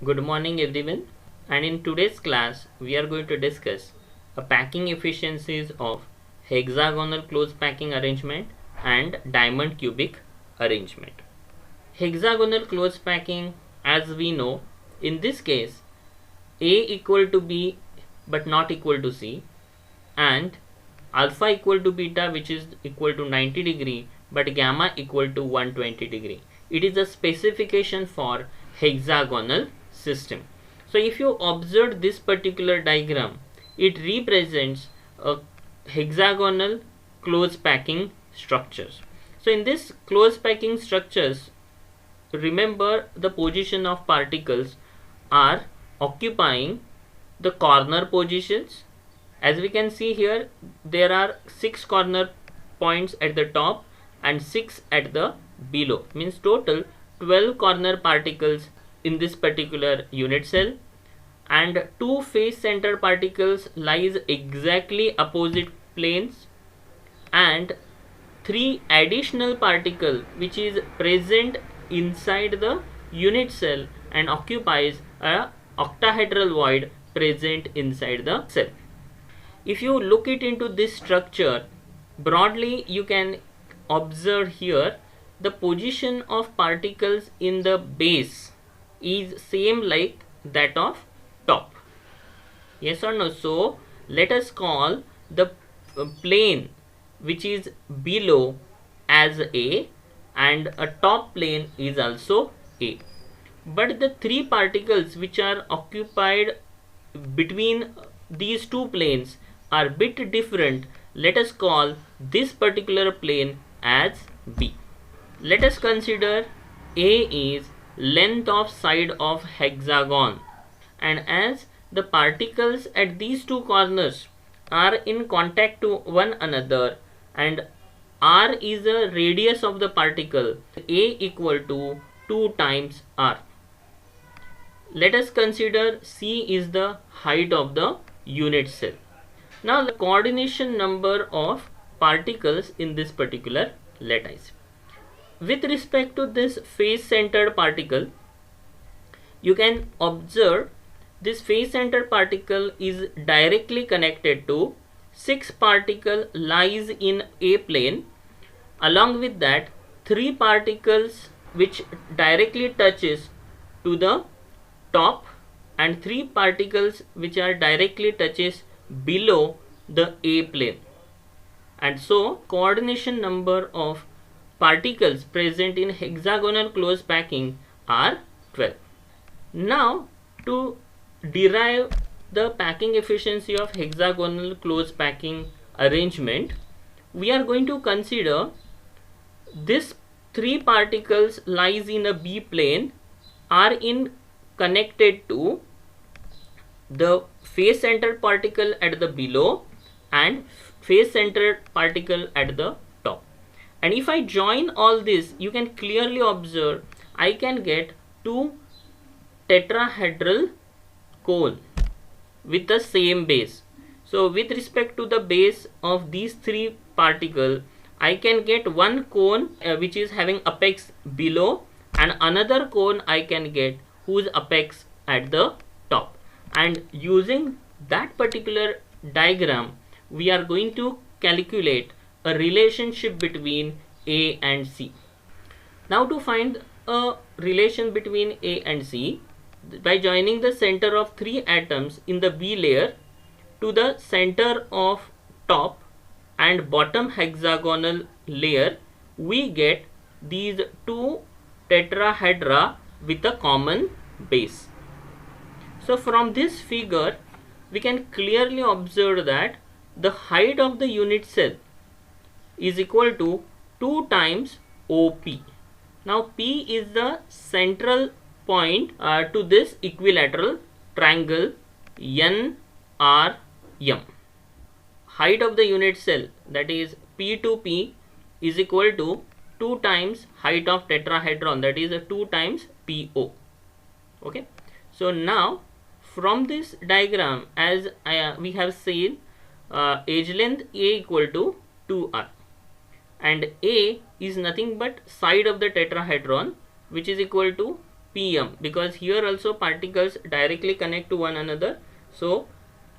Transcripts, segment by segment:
Good morning everyone, and in today's class we are going to discuss a packing efficiencies of hexagonal close packing arrangement and diamond cubic arrangement. Hexagonal close packing, as we know, in this case A equal to B but not equal to C, and alpha equal to beta which is equal to 90 degree but gamma equal to 120 degree. It is a specification for hexagonal system. So if you observe this particular diagram, it represents a hexagonal close packing structures. So in this close packing structures, remember the position of particles are occupying the corner positions. As we can see here, there are 6 corner points at the top and 6 at the below, means total 12 corner particles in this particular unit cell, and 2 face center particles lies exactly opposite planes, and 3 additional particle which is present inside the unit cell and occupies a octahedral void present inside the cell. If you look it into this structure broadly, you can observe here the position of particles in the base is same like that of top. Yes or no? So let us call the plane which is below as A and a top plane is also A. But the 3 particles which are occupied between these 2 planes are bit different. Let us call this particular plane as B. Let us consider A is length of side of hexagon, and as the particles at these 2 corners are in contact to one another and R is the radius of the particle, A equal to 2 times R. Let us consider C is the height of the unit cell. Now the coordination number of particles in this particular lattice. With respect to this face centered particle, you can observe this face centered particle is directly connected to 6 particle lies in A plane. Along with that, 3 particles which directly touches to the top and 3 particles which are directly touches below the A plane, and so coordination number of particles present in hexagonal close packing are 12. Now to derive the packing efficiency of hexagonal close packing arrangement, we are going to consider this 3 particles lies in a B plane are in connected to the face centered particle at the below and face centered particle at the top. And if I join all this, you can clearly observe I can get 2 tetrahedral cone with the same base. So with respect to the base of these 3 particles, I can get one cone which is having apex below and another cone I can get whose apex at the top, and using that particular diagram we are going to calculate a relationship between A and C. Now to find a relation between A and C, by joining the center of 3 atoms in the B layer to the center of top and bottom hexagonal layer, we get these 2 tetrahedra with a common base. So from this figure we can clearly observe that the height of the unit cell is equal to 2 times OP. Now P is the central point to this equilateral triangle NRM. Height of the unit cell, that is P to P, is equal to 2 times height of tetrahedron, that is 2 times PO. Okay, so now from this diagram, as we have seen, edge length A equal to 2R, and A is nothing but side of the tetrahedron which is equal to PM, because here also particles directly connect to one another. So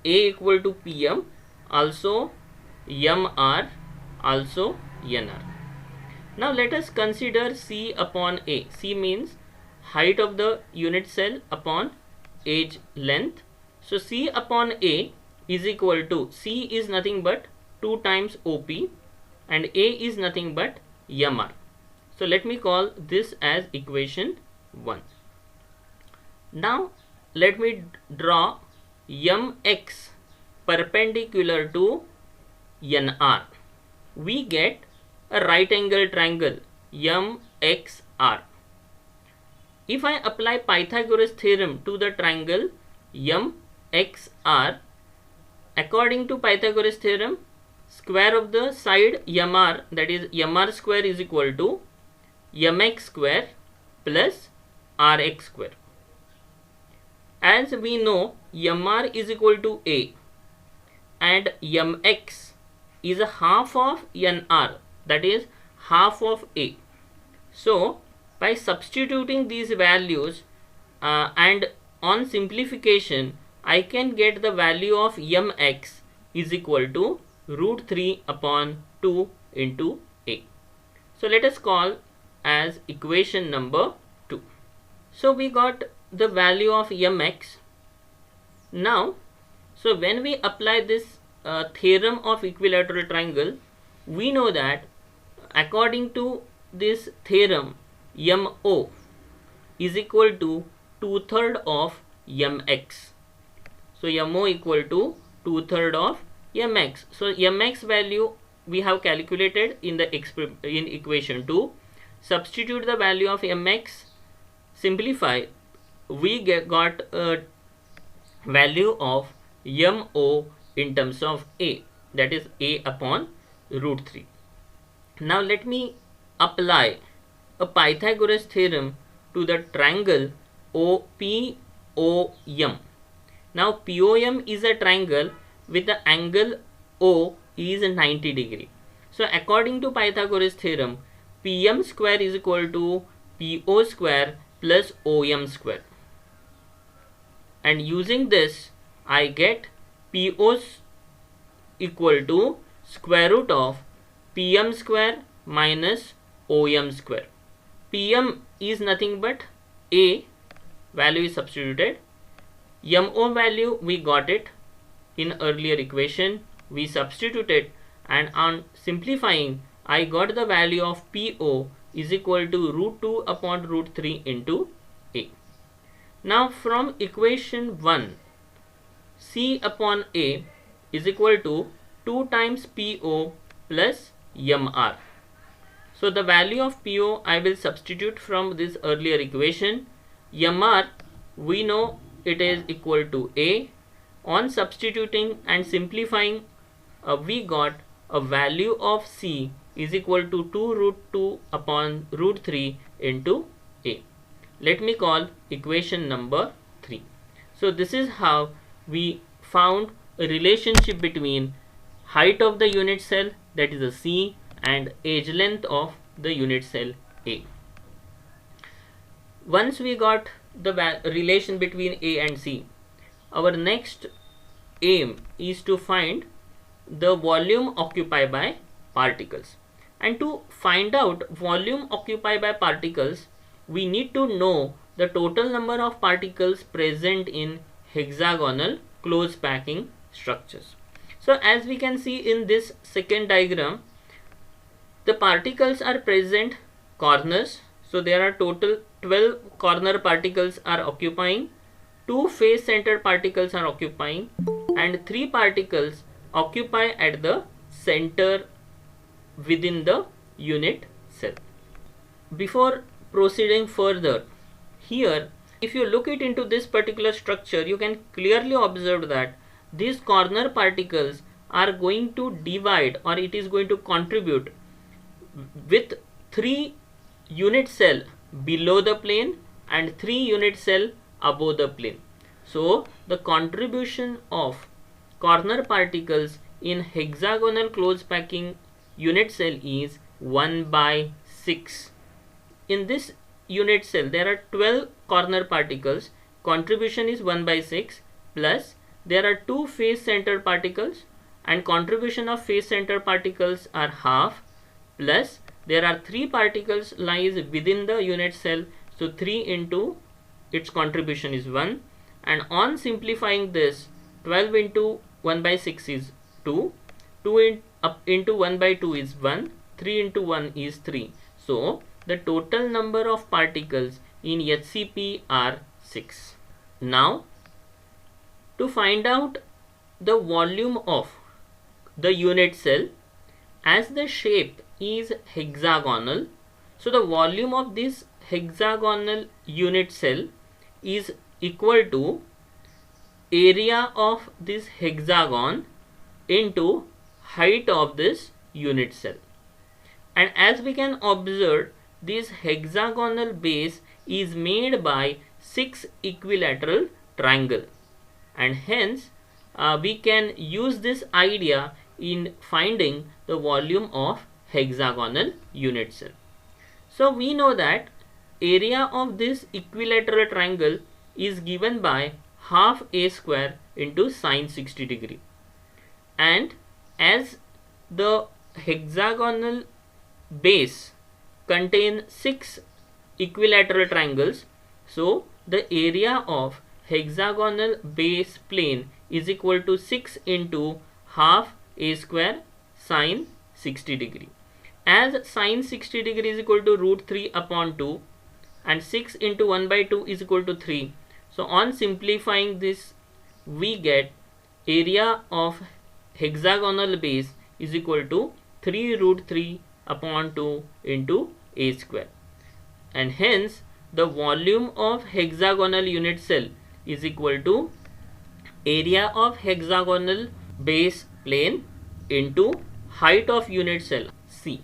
A equal to PM, also MR, also NR. Now let us consider C upon A. C means height of the unit cell upon edge length. So C upon A is equal to, C is nothing but 2 times OP and A is nothing but MR. So let me call this as equation 1. Now let me draw MX perpendicular to NR. We get a right angle triangle MXR. If I apply Pythagoras theorem to the triangle MXR, according to Pythagoras theorem, square of the side MR, that is MR square, is equal to MX square plus RX square. As we know, MR is equal to A and MX is a half of NR, that is half of A. So by substituting these values and on simplification, I can get the value of MX is equal to root 3 upon 2 into A. So let us call as equation number 2. So we got the value of MX. Now, so when we apply this theorem of equilateral triangle, we know that according to this theorem, MO is equal to 2/3 of MX. So MO equal to 2/3 of MX. So MX value we have calculated in the in equation 2. Substitute the value of MX, simplify, we got a value of MO in terms of A, that is A upon root 3. Now let me apply a Pythagoras theorem to the triangle POM. Now POM is a triangle with the angle O is 90 degree. So according to Pythagoras theorem, PM square is equal to PO square plus OM square. And using this, I get PO equal to square root of PM square minus OM square. PM is nothing but A, value is substituted. MO value we got it in earlier equation, we substituted, and on simplifying I got the value of PO is equal to root 2 upon root 3 into A. Now from equation 1, C upon A is equal to 2 times PO plus MR. So the value of PO I will substitute from this earlier equation. MR we know it is equal to A. On substituting and simplifying, we got a value of C is equal to 2 root 2 upon root 3 into A. Let me call equation number 3. So this is how we found a relationship between height of the unit cell, that is a C, and edge length of the unit cell A. Once we got the relation between A and C, our next aim is to find the volume occupied by particles. And to find out volume occupied by particles, we need to know the total number of particles present in hexagonal close packing structures. So as we can see in this second diagram, the particles are present corners. So there are total 12 corner particles are occupying, 2 face centered particles are occupying, and 3 particles occupy at the center within the unit cell. Before proceeding further, here if you look into this particular structure, you can clearly observe that these corner particles are going to divide, or it is going to contribute with 3 unit cell below the plane and 3 unit cell above the plane. So the contribution of corner particles in hexagonal close packing unit cell is 1/6. In this unit cell there are 12 corner particles, contribution is 1 by 6, plus there are 2 face center particles and contribution of face center particles are half, plus there are 3 particles lies within the unit cell, so 3 into its contribution is 1, and on simplifying this 12 into 1 by 6 is 2, 2 into 1 by 2 is 1, 3 into 1 is 3. So the total number of particles in HCP are 6. Now to find out the volume of the unit cell, as the shape is hexagonal, so the volume of this hexagonal unit cell is equal to area of this hexagon into height of this unit cell. And as we can observe, this hexagonal base is made by 6 equilateral triangle, and hence we can use this idea in finding the volume of hexagonal unit cell. So we know that area of this equilateral triangle is given by half a square into sine 60 degree, and as the hexagonal base contain 6 equilateral triangles, so the area of hexagonal base plane is equal to 6 into half a square sine 60 degree. As sine 60 degree is equal to root 3 upon 2 and 6 into 1 by 2 is equal to 3. So on simplifying this, we get area of hexagonal base is equal to 3 root 3 upon 2 into a square, and hence the volume of hexagonal unit cell is equal to area of hexagonal base plane into height of unit cell C.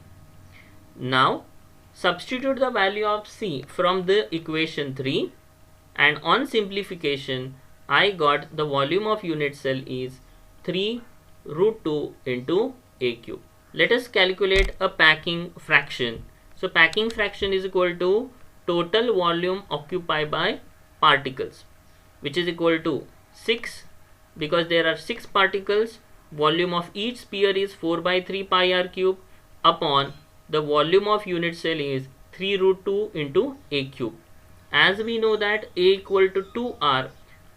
Now substitute the value of C from the equation 3, and on simplification I got the volume of unit cell is 3 root 2 into a cube. Let us calculate a packing fraction. So packing fraction is equal to total volume occupied by particles, which is equal to 6, because there are 6 particles, volume of each sphere is 4 by 3 pi r cube, upon the volume of unit cell is 3 root 2 into a cube. As we know that a equal to 2r,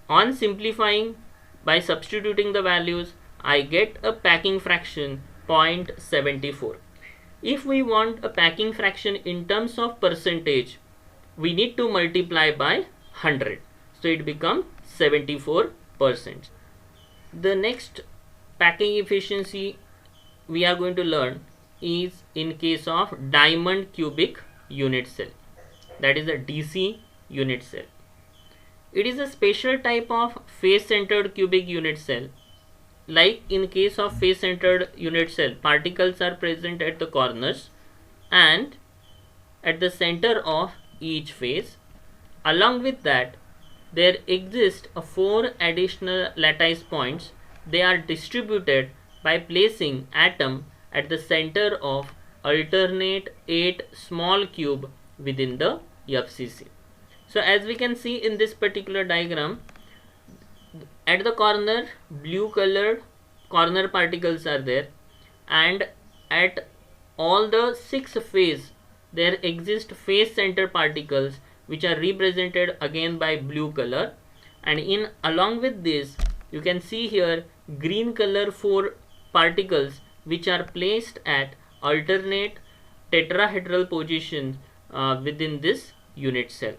on simplifying by substituting the values, I get a packing fraction 0.74. If we want a packing fraction in terms of percentage, we need to multiply by 100, so it becomes 74%. The next packing efficiency we are going to learn is in case of diamond cubic unit cell, that is a DC unit cell. It is a special type of face centered cubic unit cell. Like in case of face centered unit cell, particles are present at the corners and at the center of each face. Along with that, there exist 4 additional lattice points. They are distributed by placing atom at the center of alternate 8 small cube within the FCC. So as we can see in this particular diagram, at the corner blue colored corner particles are there, and at all the 6 face there exist face center particles which are represented again by blue color, and in along with this you can see here green color 4 particles which are placed at alternate tetrahedral positions within this unit cell.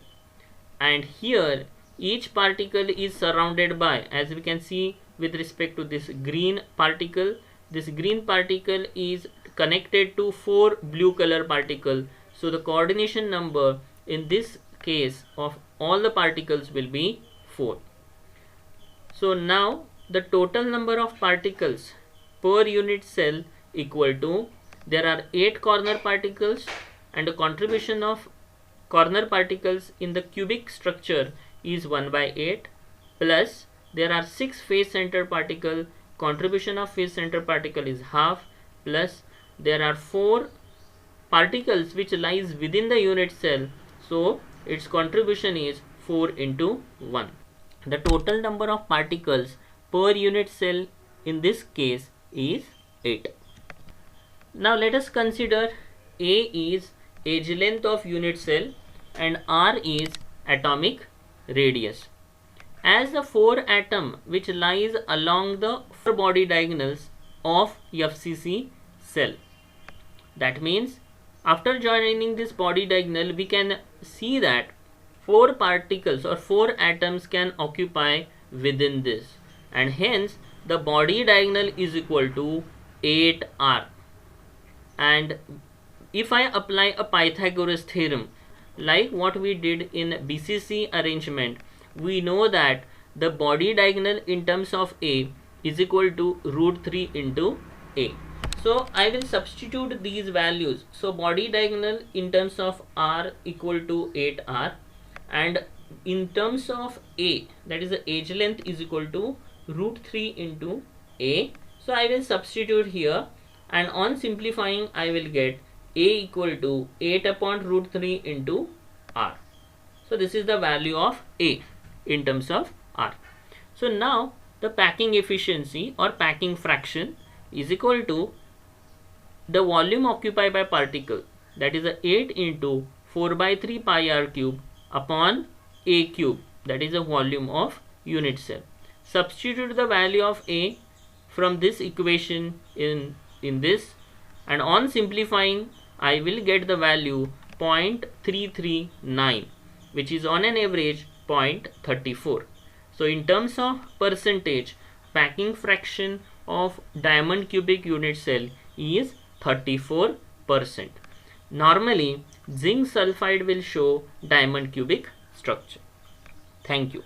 And here each particle is surrounded by, as we can see with respect to this green particle is connected to 4 blue color particles. So the coordination number in this case of all the particles will be 4. So now the total number of particles per unit cell equal to, there are 8 corner particles, and the contribution of corner particles in the cubic structure is 1 by 8, plus there are 6 face center particle, contribution of face center particle is half, plus there are 4 particles which lies within the unit cell, So its contribution is 4 into 1. The total number of particles per unit cell in this case is 8. Now let us consider A is edge length of unit cell and R is atomic radius. As the 4 atom which lies along the 4 body diagonals of FCC cell. That means after joining this body diagonal, we can see that 4 particles or 4 atoms can occupy within this, and hence the body diagonal is equal to 8R. And if I apply a Pythagoras theorem like what we did in BCC arrangement, we know that the body diagonal in terms of A is equal to √3 into A. So I will substitute these values. So body diagonal in terms of R equal to 8R, and in terms of A, that is the edge length, is equal to √3 into A. So I will substitute here, and on simplifying I will get A equal to 8 upon √3 into R. So this is the value of A in terms of R. So now the packing efficiency or packing fraction is equal to the volume occupied by particle, that is 8 into 4 by 3 pi r cube upon A cube, that is the volume of unit cell. Substitute the value of A from this equation in this, and on simplifying I will get the value 0.339, which is on an average 0.34. So in terms of percentage, packing fraction of diamond cubic unit cell is 34%. Normally zinc sulfide will show diamond cubic structure. Thank you.